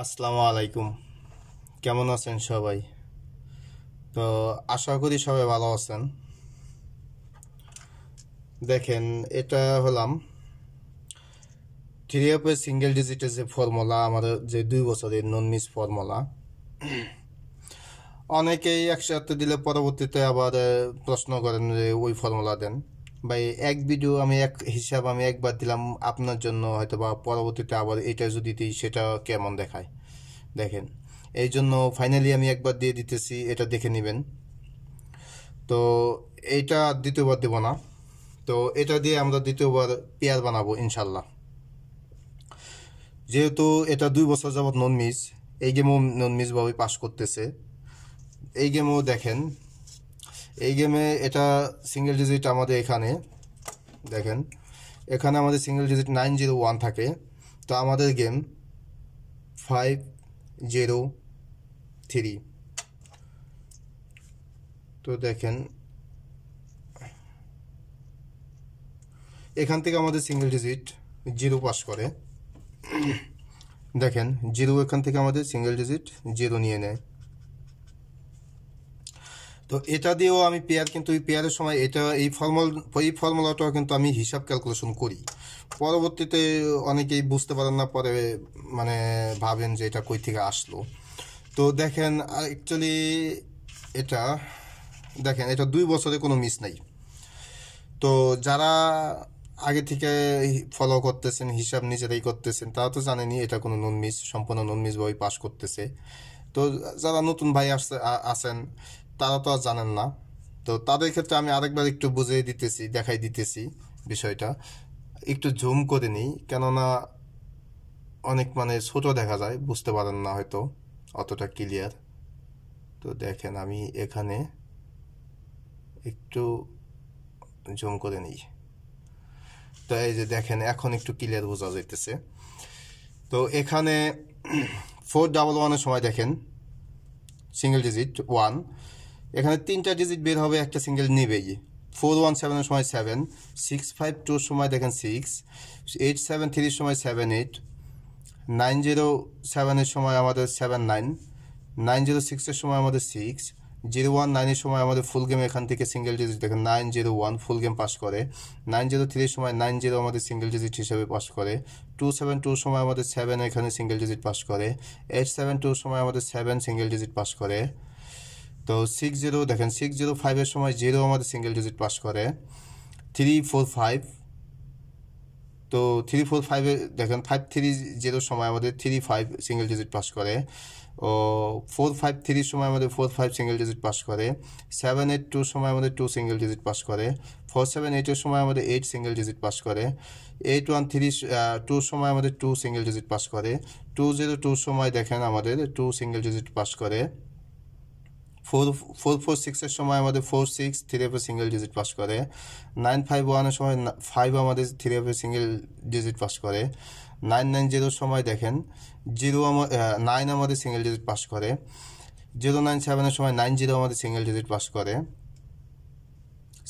আসসালামু আলাইকুম। কেমন আছেন সবাই? তো আশা করি সবাই ভালো আছেন। দেখেন, এটা হলাম থ্রি অফের সিঙ্গেল ডিজিটের যে ফর্মুলা, আমাদের যে 2 বছরের নন মিস ফর্মুলা। অনেকেই একসাথে দিলে পরবর্তীতে আবার প্রশ্ন করেন যে ওই ফর্মুলা দেন। ভাই, এক ভিডিও আমি এক হিসাব আমি একবার দিলাম আপনার জন্য, হয়তো বা পরবর্তীতে আবার এটা যদি দিই সেটা কেমন দেখায়। দেখেন, এই জন্য ফাইনালি আমি একবার দিয়ে দিতেছি, এটা দেখে নেবেন। তো এইটা দ্বিতীয়বার দেব না। তো এটা দিয়ে আমরা দ্বিতীয়বার পেয়ার বানাবো ইনশাল্লাহ। যেহেতু এটা 2 বছর যাবৎ নন মিস, এই গেমও নন মিস ভাবে পাস করতেছে। এই গেমও দেখেন, এই গেমে এটা সিঙ্গেল ডিজিট আমাদের এখানে দেখেন, এখানে আমাদের সিঙ্গেল ডিজিট 901 থাকে। তো আমাদের গেম 503। তো দেখেন, এখান থেকে আমাদের সিঙ্গেল ডিজিট 0 পাস করে। দেখেন, 0 এখান থেকে আমাদের সিঙ্গেল ডিজিট 0 নিয়ে নেয়। তো এটা দিয়েও আমি পেয়ার, কিন্তু এই পেয়ারের সময় এটা এই ফর্মুলাটাও কিন্তু আমি হিসাব ক্যালকুলেশন করি। পরবর্তীতে অনেকেই বুঝতে পারেন না, পরে মানে ভাবেন যে এটা কই থেকে আসলো। তো দেখেন, অ্যাকচুয়ালি এটা দেখেন, এটা 2 বছরে কোনো মিস নাই। তো যারা আগে থেকে ফলো করতেছেন, হিসাব নিজেরাই করতেছেন, তারা তো জানেনি এটা কোনো নন মিস, সম্পূর্ণ নন মিস ভাবে পাস করতেছে। তো যারা নতুন ভাই আছেন, তারা তো আর জানেন না। তো তাদের ক্ষেত্রে আমি আরেকবার একটু বুঝিয়ে দিতেছি, দেখাই দিতেছি বিষয়টা। একটু জুম করে নিই, কেননা অনেক ছোট দেখা যায়, বুঝতে পারেন না হয়তো অতটা ক্লিয়ার। তো দেখেন, আমি এখানে একটু জুম করে নিই। তো এই যে দেখেন, এখন একটু ক্লিয়ার বোঝা যাইতেছে। তো এখানে 411-এর সময় দেখেন সিঙ্গেল ডিজিট 1, এখানে 3টা ডিজিট বের হবে, একটা সিঙ্গেল নেবেই। 417-এর সময় 7, 652-র সময় দেখেন 6, 873-র সময় 78, 907-এর সময় আমাদের 79, 906-এর সময় আমাদের 6, 019-এর সময় আমাদের ফুল গেম এখান থেকে সিঙ্গেল ডিজিট দেখেন 901 ফুল গেম পাস করে। 903-এর সময় 90 আমাদের সিঙ্গেল ডিজিট হিসেবে পাস করে। 272-র সময় আমাদের 7 এখানে সিঙ্গেল ডিজিট পাস করে। 872-র সময় আমাদের 7 সিঙ্গেল ডিজিট পাস করে। তো 60 দেখেন, 605-এর সময় 0 আমাদের সিঙ্গেল ডিজিট পাস করে। 345, তো 345-এ দেখেন 530-র সময় আমাদের 35 সিঙ্গেল ডিজিট পাস করে। ও 453-র সময় আমাদের 45 সিঙ্গেল ডিজিট পাস করে। 782-র সময় আমাদের 2 সিঙ্গেল ডিজিট পাস করে। 478-এর সময় আমাদের 8 সিঙ্গেল ডিজিট পাস করে। 813-2-র সময় আমাদের 2 সিঙ্গেল ডিজিট পাস করে। 202-র সময় দেখেন আমাদের 2 সিঙ্গেল ডিজিট পাস করে। 446-এর সময় আমাদের 46 থ্রি অফে সিঙ্গেল ডিজিট পাস করে। 951-এর সময় 5 আমাদের থ্রি অফে সিঙ্গেল ডিজিট পাস করে। 990-র সময় দেখেন 9 আমাদের সিঙ্গেল ডিজিট পাস করে। 097-এর সময় 90 আমাদের সিঙ্গেল ডিজিট পাস করে।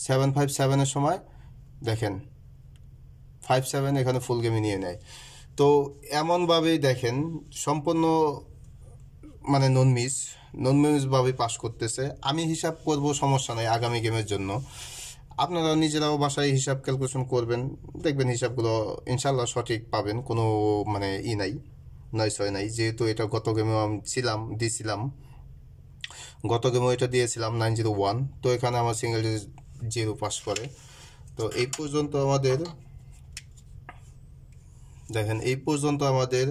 757-এর সময় দেখেন 57 এখানে ফুল গেমে নিয়ে নেয়। তো এমনভাবেই দেখেন সম্পূর্ণ নন মিস ভাবে পাস করতেছে। আমি হিসাব করব, সমস্যা নাই আগামী গেমের জন্য। আপনারা নিজেরাও বাসায় হিসাব ক্যালকুলেশন করবেন, দেখবেন হিসাবগুলো ইনশাল্লাহ সঠিক পাবেন, কোনো নাই, নয় নাই। যেহেতু এটা গত গেমেও আমি দিয়েছিলাম, গত গেমেও এটা দিয়েছিলাম 901। তো এখানে আমার সিঙ্গেল 0 পাস করে। তো এই পর্যন্ত আমাদের দেখেন, এই পর্যন্ত আমাদের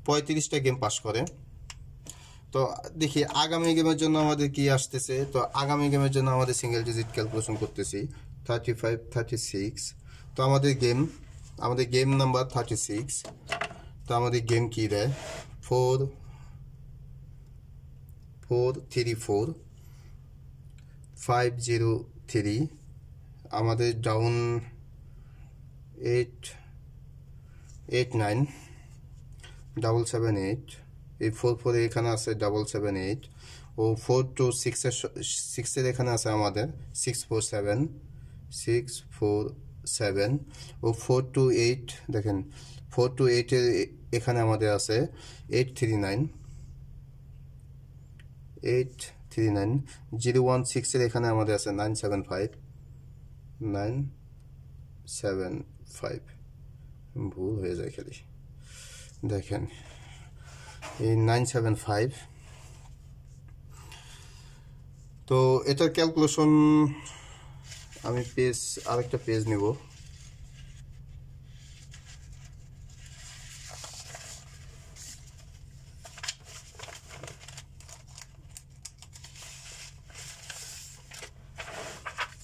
35টা গেম পাস করে। তো দেখি আগামী গেমের জন্য আমাদের কি আসতেছে। তো আগামী গেমের জন্য আমাদের সিঙ্গেল ডিজিট ক্যালকুলেশন করতেছি 35, 36। তো আমাদের গেম নাম্বার 36। তো আমাদের গেম কি দেয়, 4 4 3 4 503। আমাদের ডাউন 8 8 9 778। এই 4 এখানে আছে 778। ও 4 to 6-এর এখানে আছে আমাদের 647। ও 4 to 8 দেখেন 4 to 8 এর এখানে আমাদের আছে 839 016 এর এখানে আমাদের আছে 975 ভুল হয়ে যায় খালি দেখেন এই 975 তো এটার ক্যালকুলেশন আমি আরেকটা পেজ নিব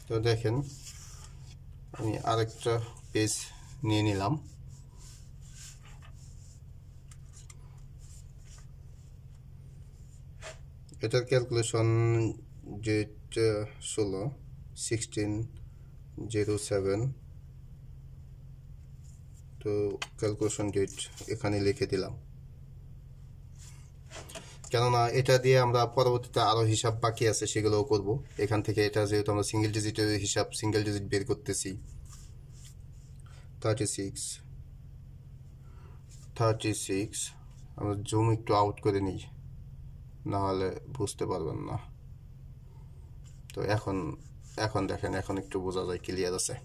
তো দেখেন আমি আরেকটা পেজ নিয়ে নিলাম এটার ক্যালকুলেশন ডেট 16/07 তো ক্যালকুলেশন ডেট এখানে লিখে দিলাম কেননা এটা দিয়ে আমরা পরবর্তীতে আরো হিসাব বাকি আছে সেগুলোও করব এখান থেকে এটা যেহেতু আমরা সিঙ্গেল ডিজিটের হিসাব সিঙ্গেল ডিজিট বের করতেছি 36 আমরা জুম একটু আউট করে নিই না হলে বুঝতে পারবেন না তো এখন দেখেন এখন একটু বোঝা যায় ক্লিয়ার আছে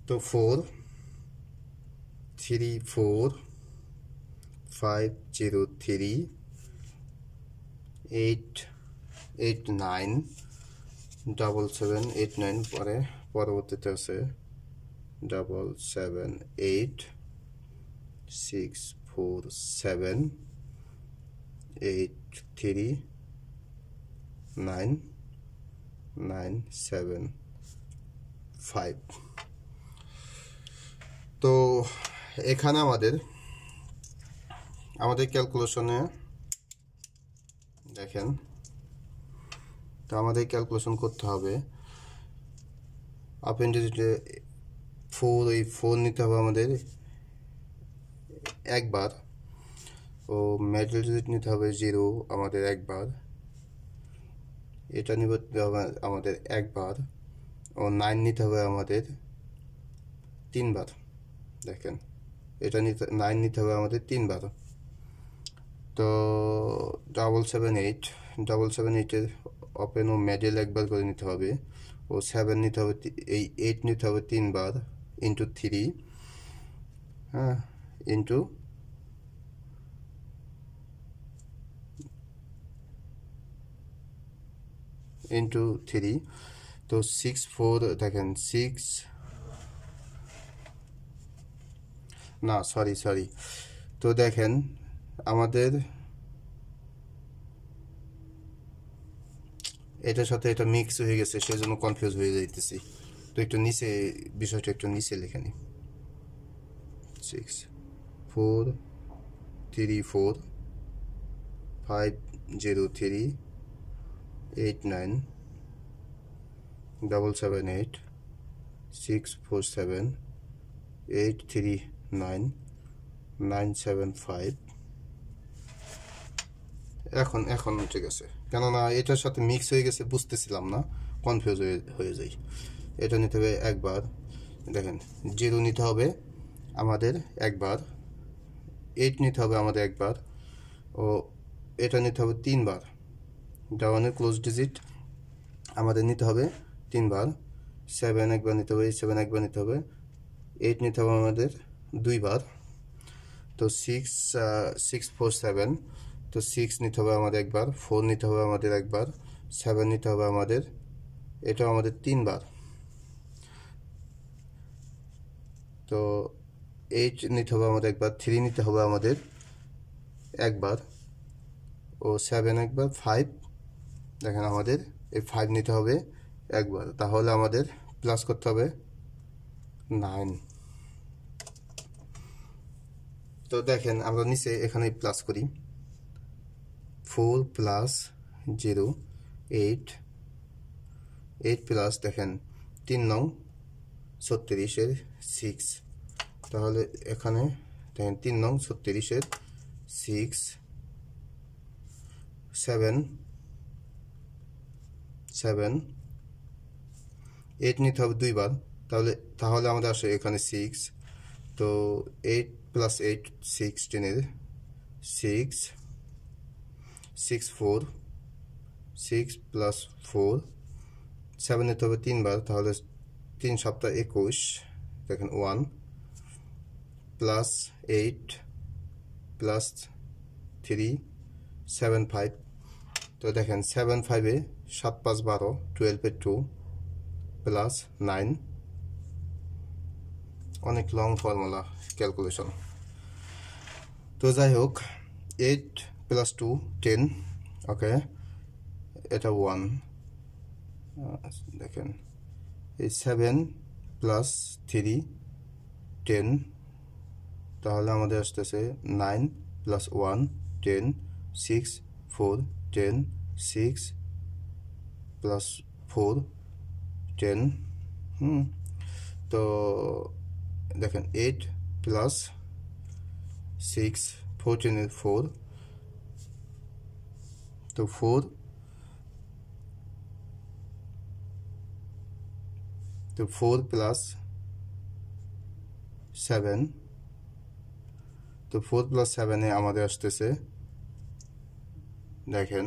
তো 434,503,889 পরে পরবর্তীতে আছে 787,839,975 তো এখানে আমাদের ক্যালকুলেশনে দেখেন তো আমাদের ক্যালকুলেশন করতে হবে অ্যাপেন্ডিজে 4 নিতে হবে আমাদের একবার ও মিডল ডিজিট নিতে হবে 0 আমাদের একবার এটা নিতে হবে আমাদের একবার ও 9 নিতে হবে আমাদের 3 বার দেখেন এটা 9 নিতে হবে আমাদের 3 বার তো 778 এর ওপেন ও মিডল একবার করে নিতে হবে ও 7 নিতে হবে এই 8 নিতে হবে 3 বার ইনটু 3 হ্যাঁ ইনটু ইনটু 3 তো 6 দেখেন 6 না সরি তো দেখেন আমাদের এটার সাথে এটা মিক্স হয়ে গেছে সেজন্য কনফিউজ হয়ে যাইতেছি তো একটু নিচে বিষয়টা একটু নিচে লিখে নিই 6435809 এখন ঠিক আছে কেননা এটার সাথে মিক্স হয়ে গেছে বুঝতেছিলাম না কনফিউজ হয়ে যাই এটা নিতে হবে একবার দেখেন 0 নিতে হবে আমাদের একবার 8 নিতে হবে আমাদের একবার ও এটা নিতে হবে 3 বার ডাউনের ক্লোজ ডিজিট আমাদের নিতে হবে 3 বার 7 একবার নিতে হবে 7 একবার নিতে হবে 8 নিতে হবে আমাদের 2 বার তো 647 তো 6 নিতে হবে আমাদের একবার 4 নিতে হবে আমাদের একবার 7 নিতে হবে আমাদের এটা আমাদের 3 বার তো 8 নিতে হবে আমাদের একবার 3 নিতে হবে আমাদের একবার ও 7 একবার 5 দেখেন আমাদের এই 5 নিতে হবে একবার তাহলে আমাদের প্লাস করতে হবে 9 তো দেখেন আমরা নিচে এখানে প্লাস করি 4 প্লাস 0 8 প্লাস দেখেন 3 নং 36 এর 6 তাহলে এখানে দেখেন 3 নং 36 এর 6 7 8 নিতে হবে 2 বার তাহলে আমাদের আসে এখানে 6 তো 8 + 8 16 6 6 4 6 + 4 7 নিতে হবে 3 বার, তাহলে 3 7 21 দেখেন 1 + 8 + 3 7 5। তো দেখেন 7 5 7 5 12 12 2 + 9। অনেক লং ফর্মুলা ক্যালকুলেশন। তো যাই হোক 8 + 2 10, ওকে এটা 1। দেখেন এই 7 + 3 10, তাহলে আমাদের আসতেছে 9 + 1 10 6 4 10 6 + 4 10। তো দেখেন 8 + 6 14 4, তো 4 তো 4 + 7, তো 4 + 7 আমাদের আসতেছে দেখেন।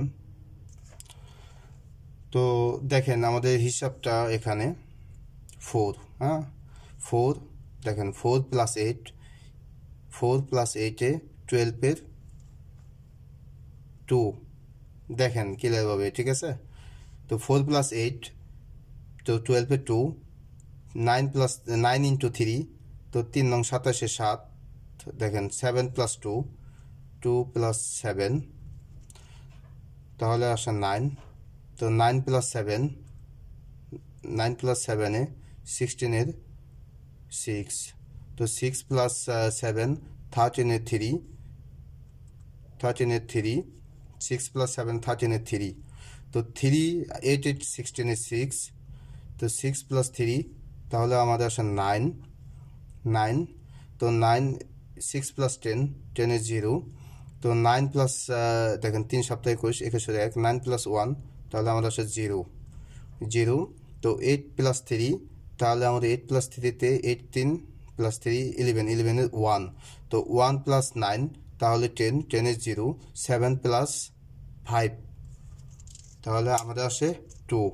তো দেখেন আমাদের হিসাবটা এখানে 4, হ্যাঁ 4 দেখেন 4 + 8 4 + 8 12 2 দেখেন ক্লিয়ারভাবে, ঠিক আছে। তো 4 + 8 তো 12 2 9 + 9 × 3, তো 3 নং 27 7 দেখেন 7 + 2 2 + 7, তাহলে আসে 9। তো 9 + 7 9 + 7 16 6, তো 6 + 7 13 3 13 3 6 + 7 13 3, তো 3 8 8 16 6, তো 6 + 3 তাহলে আমাদের আসে 9 9। তো 9 6 + 10 10 0, তো 9 + দেখেন 3 7 21 21 1 9 + 1 তাহলে আমাদের আসে 0 0। তো 8 + 3 তাহলে আমাদের 8 + 3 8 3 + 3 11 11 1, তো 1 + 9 তাহলে 10 10 0 7 + 5 তাহলে আমাদের আসে 2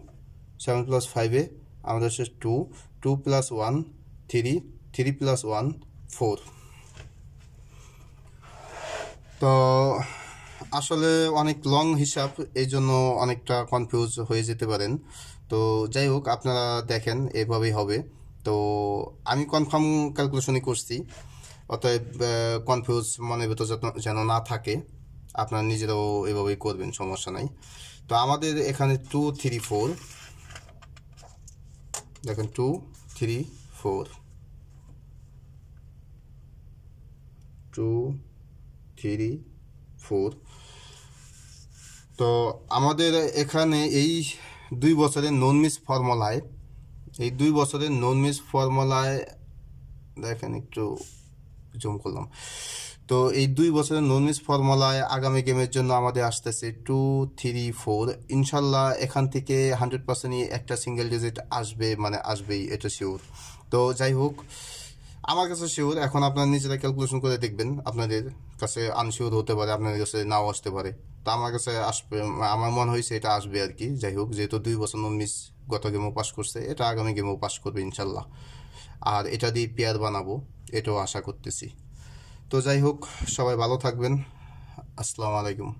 7 + 5 আমাদের আসে 2 2 + 1 3 3 + 1 4। তো আসলে অনেক লং হিসাব, এই জন্য অনেকটা কনফিউজ হয়ে যেতে পারেন। তো যাই হোক আপনারা দেখেন এভাবেই হবে। তো আমি কনফার্ম ক্যালকুলেশনই করছি, অতএব কনফিউজ মনের ভেতর যেন না থাকে, আপনারা নিজেরাও এভাবেই করবেন, সমস্যা নাই। তো আমাদের এখানে 2 3 4 দেখেন 2 3 4 2 3 4। তো আমাদের এখানে এই 2 বছরের নন মিস ফর্মুলায়, এই 2 বছরের নন মিস ফর্মুলায় দেখেন একটু জুম করলাম। তো এই 2 বছরের নন মিস ফর্মুলায় আগামী গেমের জন্য আমাদের আসতেছে 2 3 4। ইনশাল্লাহ এখান থেকে 100%ই একটা সিঙ্গেল ডিজিট আসবে, মানে আসবেই, এটা শিওর। তো যাই হোক আমার কাছে শিওর, এখন আপনারা নিজেরা ক্যালকুলেশন করে দেখবেন, আপনাদের কাছে আনশিওর হতে পারে, আপনাদের কাছে নাও আসতে পারে। তো আমার কাছে আসবে, আমার মনে হয়েছে এটা আসবে আর কি। যাই হোক যেহেতু 2 বছর নন মিস গত গেমও পাস করছে, এটা আগামী গেমেও পাস করবে ইনশাল্লাহ। আর এটা দিয়ে পেয়ার বানাবো, এটাও আশা করতেছি। তো যাই হোক সবাই ভালো থাকবেন, আসসালামু আলাইকুম।